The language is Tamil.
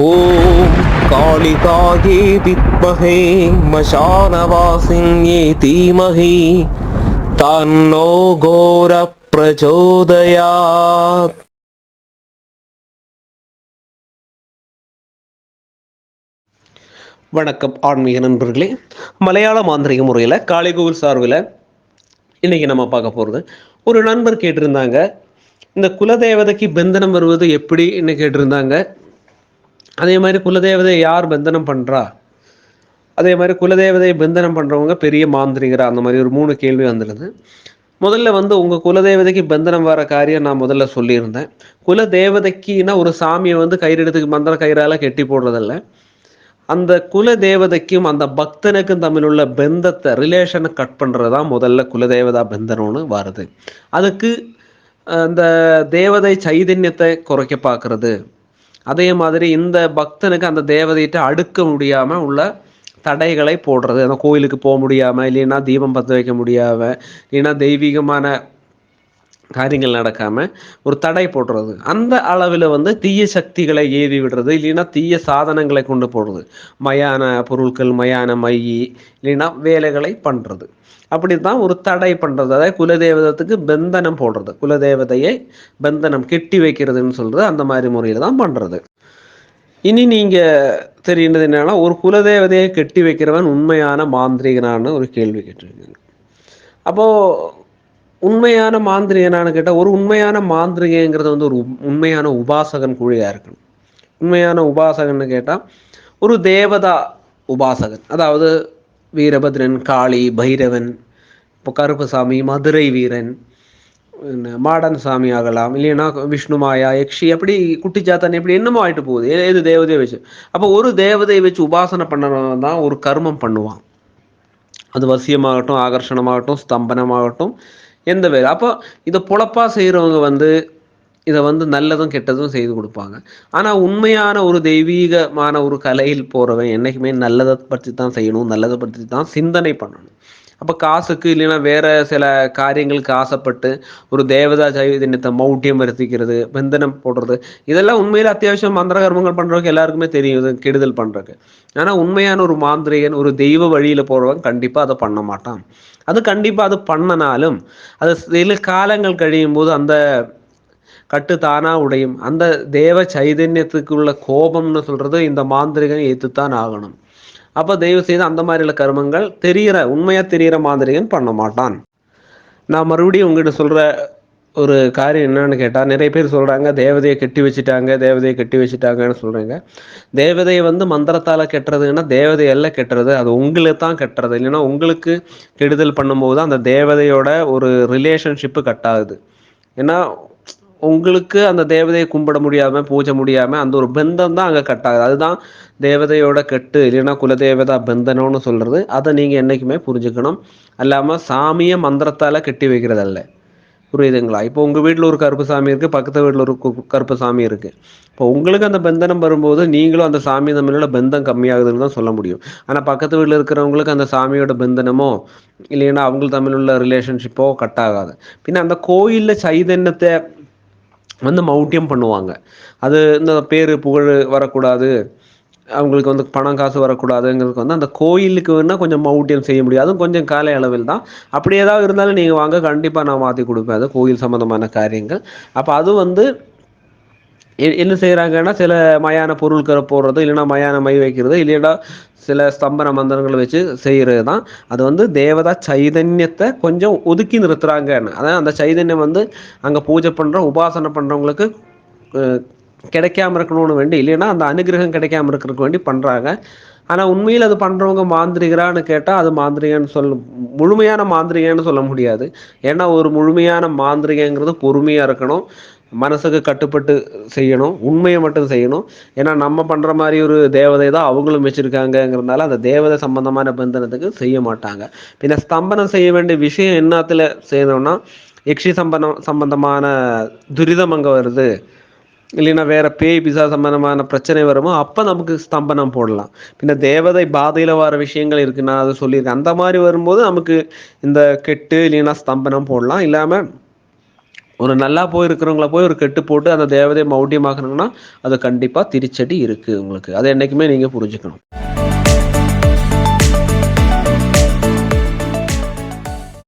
ஓம் காளிகாயே வித்மஹே மசானவாசின்யே தீமஹி தன்னோ கோர பிரச்சோதயாத். வணக்கம் ஆன்மீக நண்பர்களே. மலையாள மாந்திரிக முறையில் காளிகோவில் சார்பில் இன்னைக்கு நம்ம பார்க்க போகிறது, ஒரு நண்பர் கேட்டிருந்தாங்க, இந்த குலதேவதைக்கு பந்தனம் வருவது எப்படின்னு கேட்டிருந்தாங்க. அதே மாதிரி குலதேவதையை யார் பந்தனம் பண்ணுறா, அதே மாதிரி குலதேவதையை பந்தனம் பண்ணுறவங்க பெரிய மாந்திரிகரா, அந்த மாதிரி ஒரு 3 கேள்வி வந்துடுது. முதல்ல உங்கள் குலதேவதைக்கு பந்தனம் வர காரியம் நான் முதல்ல சொல்லியிருந்தேன். குலதேவதைக்குன்னா ஒரு சாமியை கயிறு எடுத்து மந்திர கயிறால் கெட்டி போடுறதில்ல. அந்த குலதேவதைக்கும் அந்த பக்தனுக்கும் தமிழ் உள்ள பந்தத்தை, ரிலேஷனை கட் பண்ணுறது தான் முதல்ல குலதேவதா பந்தனம்னு வருது. அதுக்கு அந்த தேவதை சைதன்யத்தை குறைக்க பார்க்கறது, அதே மாதிரி இந்த பக்தனுக்கு அந்த தேவதையிட்ட அடுக்க முடியாமல் உள்ள தடைகளை போடுறது. அந்த கோயிலுக்கு போக முடியாமல், இல்லைன்னா தீபம் பற்ற வைக்க முடியாமல், இல்லைன்னா தெய்வீகமான காரியங்கள் நடக்காமல் ஒரு தடை போடுறது. அந்த அளவில் தீய சக்திகளை ஏவி விடுறது, இல்லைன்னா தீய சாதனங்களை கொண்டு போடுறது, மயான பொருட்கள், மயான மை, இல்லைன்னா வேலைகளை பண்ணுறது. அப்படி தான் ஒரு தடை பண்ணுறது. அதாவது குலதேவதத்துக்கு பந்தனம் போடுறது, குலதேவதையை பந்தனம் கெட்டி வைக்கிறதுன்னு சொல்கிறது. அந்த மாதிரி முறையில் தான் பண்ணுறது. இனி நீங்கள் தெரியுறது என்னன்னா, ஒரு குலதேவதையை கெட்டி வைக்கிறவன் உண்மையான மாந்திரிகனான்னு ஒரு கேள்வி கேட்டிருக்கீங்க. அப்போது உண்மையான மாந்திரிகனான்னு கேட்டால், ஒரு உண்மையான மாந்திரிகைங்கிறது ஒரு உண்மையான உபாசகன் கூழியாக இருக்கணும். உண்மையான உபாசகன்னு கேட்டால் ஒரு தேவதா உபாசகன், அதாவது வீரபத்ரன், காளி, பைரவன், இப்போ கருப்பசாமி, மதுரை வீரன், மாடன் சாமி ஆகலாம், இல்லைன்னா விஷ்ணு மாயா, யக்ஷி, அப்படி குட்டிச்சாத்தன், இப்படி என்னமோ ஆகிட்டு போகுது. ஏது தேவதையை வச்சு. அப்போ ஒரு தேவதையை வச்சு உபாசனை பண்ணணும் தான் ஒரு கர்மம் பண்ணுவான். அது வசியமாகட்டும், ஆகர்ஷணமாகட்டும், ஸ்தம்பனமாகட்டும், எந்த வேலை. அப்போ இதை பொழப்பாக செய்கிறவங்க இதை நல்லதும் கெட்டதும் செய்து கொடுப்பாங்க. ஆனால் உண்மையான ஒரு தெய்வீகமான ஒரு கலையில் போகிறவன் என்றைக்குமே நல்லதை பற்றி தான் செய்யணும், நல்லதை பற்றி தான் சிந்தனை பண்ணணும். அப்போ காசுக்கு, இல்லைன்னா வேற சில காரியங்களுக்கு ஆசைப்பட்டு ஒரு தேவதா சைதன்யத்தை மௌட்டியம் வருத்திக்கிறது, பந்தனம் போடுறது, இதெல்லாம் உண்மையில் அத்தியாவசியம் மந்திர கர்மங்கள் பண்ணுறவங்க எல்லாருக்குமே தெரியும், இது கெடுதல் பண்ணுறதுக்கு. ஆனால் உண்மையான ஒரு மாந்திரிகன், ஒரு தெய்வ வழியில் போகிறவன் கண்டிப்பாக அதை பண்ண மாட்டான். அது கண்டிப்பாக அது பண்ணனாலும் அது சில காலங்கள் கழியும் போது அந்த கட்டு தானா உடையும். அந்த தேவ சைதன்யத்துக்குள்ள கோபம்னு சொல்றது இந்த மாந்திரிகன் ஏற்றுத்தான் ஆகணும். அப்போ தயவு செய்து அந்த மாதிரிയുള്ള கர்மங்கள் உண்மையா தெரிகிற மாந்திரிகன் பண்ண மாட்டான். நான் மறுபடியும் உங்ககிட்ட சொல்ற ஒரு காரியம் என்னன்னு கேட்டால், நிறைய பேர் சொல்கிறாங்க தேவதையை கெட்டி வச்சுட்டாங்க, தேவதையை கெட்டி வச்சுட்டாங்கன்னு சொல்கிறீங்க. தேவதையை மந்திரத்தால் கெட்டுறதுன்னா தேவதையெல்லாம் கெட்டுறது, அது உங்களுக்கு தான் கெட்டுறது. இல்லைன்னா உங்களுக்கு கெடுதல் பண்ணும்போது அந்த தேவதையோட ஒரு ரிலேஷன்ஷிப்பு கட் ஆகுது. ஏன்னா உங்களுக்கு அந்த தேவதையை கும்பிட முடியாமல், பூஜை முடியாமல் அந்த ஒரு பந்தம் தான் அங்கே கட் ஆகுது. அதுதான் தேவதையோட கெட்டு, இல்லைன்னா குலதேவதா பந்தனம்னு சொல்கிறது. அதை நீங்கள் என்றைக்குமே புரிஞ்சுக்கணும். அல்லாமல் சாமியை மந்திரத்தால் கெட்டி வைக்கிறதல்ல. புரியுதுங்களா? இப்போ உங்கள் வீட்டில் ஒரு கருப்பு சாமி இருக்குது, பக்கத்து வீட்டில் ஒரு கருப்பு சாமி இருக்குது. இப்போ உங்களுக்கு அந்த பந்தனம் வரும்போது நீங்களும் அந்த சாமி தமிழோட பந்தம் கம்மியாகுதுன்னு தான் சொல்ல முடியும். ஆனால் பக்கத்து வீட்டில் இருக்கிறவங்களுக்கு அந்த சாமியோட பந்தனமோ, இல்லைன்னா அவங்களுக்கு தமிழ் உள்ள ரிலேஷன்ஷிப்போ கட் ஆகாது. பின்ன அந்த கோயிலில் சைதன்யத்தை மௌட்டியம் பண்ணுவாங்க. அது இந்த பேர் புகழ் வரக்கூடாது, அவங்களுக்கு பணம் காசு வரக்கூடாதுங்கிறதுக்கு அந்த கோயிலுக்கு கொஞ்சம் மௌட்டியம் செய்ய முடியும். அதுவும் கொஞ்சம் கால அளவில் தான். அப்படி ஏதாவது இருந்தாலும் நீங்கள் வாங்க, கண்டிப்பாக நான் மாற்றி கொடுப்பேன். அது கோயில் சம்மந்தமான காரியங்கள். அப்போ அது என்ன செய்கிறாங்கன்னா, சில மயான பொருட்களை போடுறது, இல்லைன்னா மயான மை வைக்கிறது, இல்லைன்னா சில ஸ்தம்பன மந்திரங்களை வச்சு செய்கிறது தான். அது தேவதா சைதன்யத்தை கொஞ்சம் ஒதுக்கி நிறுத்துறாங்கன்னு. அதான் அந்த சைதன்யம் அங்கே பூஜை பண்ணுற, உபாசனை பண்ணுறவங்களுக்கு கிடைக்காம இருக்கணும்னு வேண்டி, இல்லைன்னா அந்த அனுகிரகம் கிடைக்காம இருக்கிறதுக்கு வேண்டி பண்ணுறாங்க. ஆனால் உண்மையில் அது பண்ணுறவங்க மாந்திரிகரான்னு கேட்டால் அது மாந்திரிகன்னு முழுமையான மாந்திரிகன்னு சொல்ல முடியாது. ஏன்னா ஒரு முழுமையான மாந்திரிகங்கிறது பொறுமையாக இருக்கணும், மனசுக்கு கட்டுப்பட்டு செய்யணும், உண்மையை மட்டும் செய்யணும். ஏன்னா நம்ம பண்ணுற மாதிரி ஒரு தேவதை தான் அவங்களும் வச்சுருக்காங்கங்கிறதுனால அந்த தேவதை சம்பந்தமான பந்தனத்துக்கு செய்ய மாட்டாங்க. பின்ன ஸ்தம்பனம் செய்ய வேண்டிய விஷயம் என்னத்தில் செய்யணும்னா, யக்ஷி சம்பந்தமான துரிதம் அங்கே வருது, இல்லைன்னா வேற பேய் பிசா சம்பந்தமான பிரச்சனை வருமோ அப்போ நமக்கு ஸ்தம்பனம் போடலாம். பின்ன தேவதை பாதையில் வர விஷயங்கள் இருக்குன்னா அதை சொல்லியிருக்கேன். அந்த மாதிரி வரும்போது நமக்கு இந்த கெட்டு இல்லைன்னா ஸ்தம்பனம் போடலாம். இல்லாமல் ஒரு நல்லா போயிருக்கிறவங்கள போய் ஒரு கெட்டு போட்டு அந்த தேவதையை மௌட்டியமாக்கணுங்கன்னா அது கண்டிப்பாக திருச்செடி இருக்குது உங்களுக்கு. அதை என்றைக்குமே நீங்கள் புரிஞ்சுக்கணும்.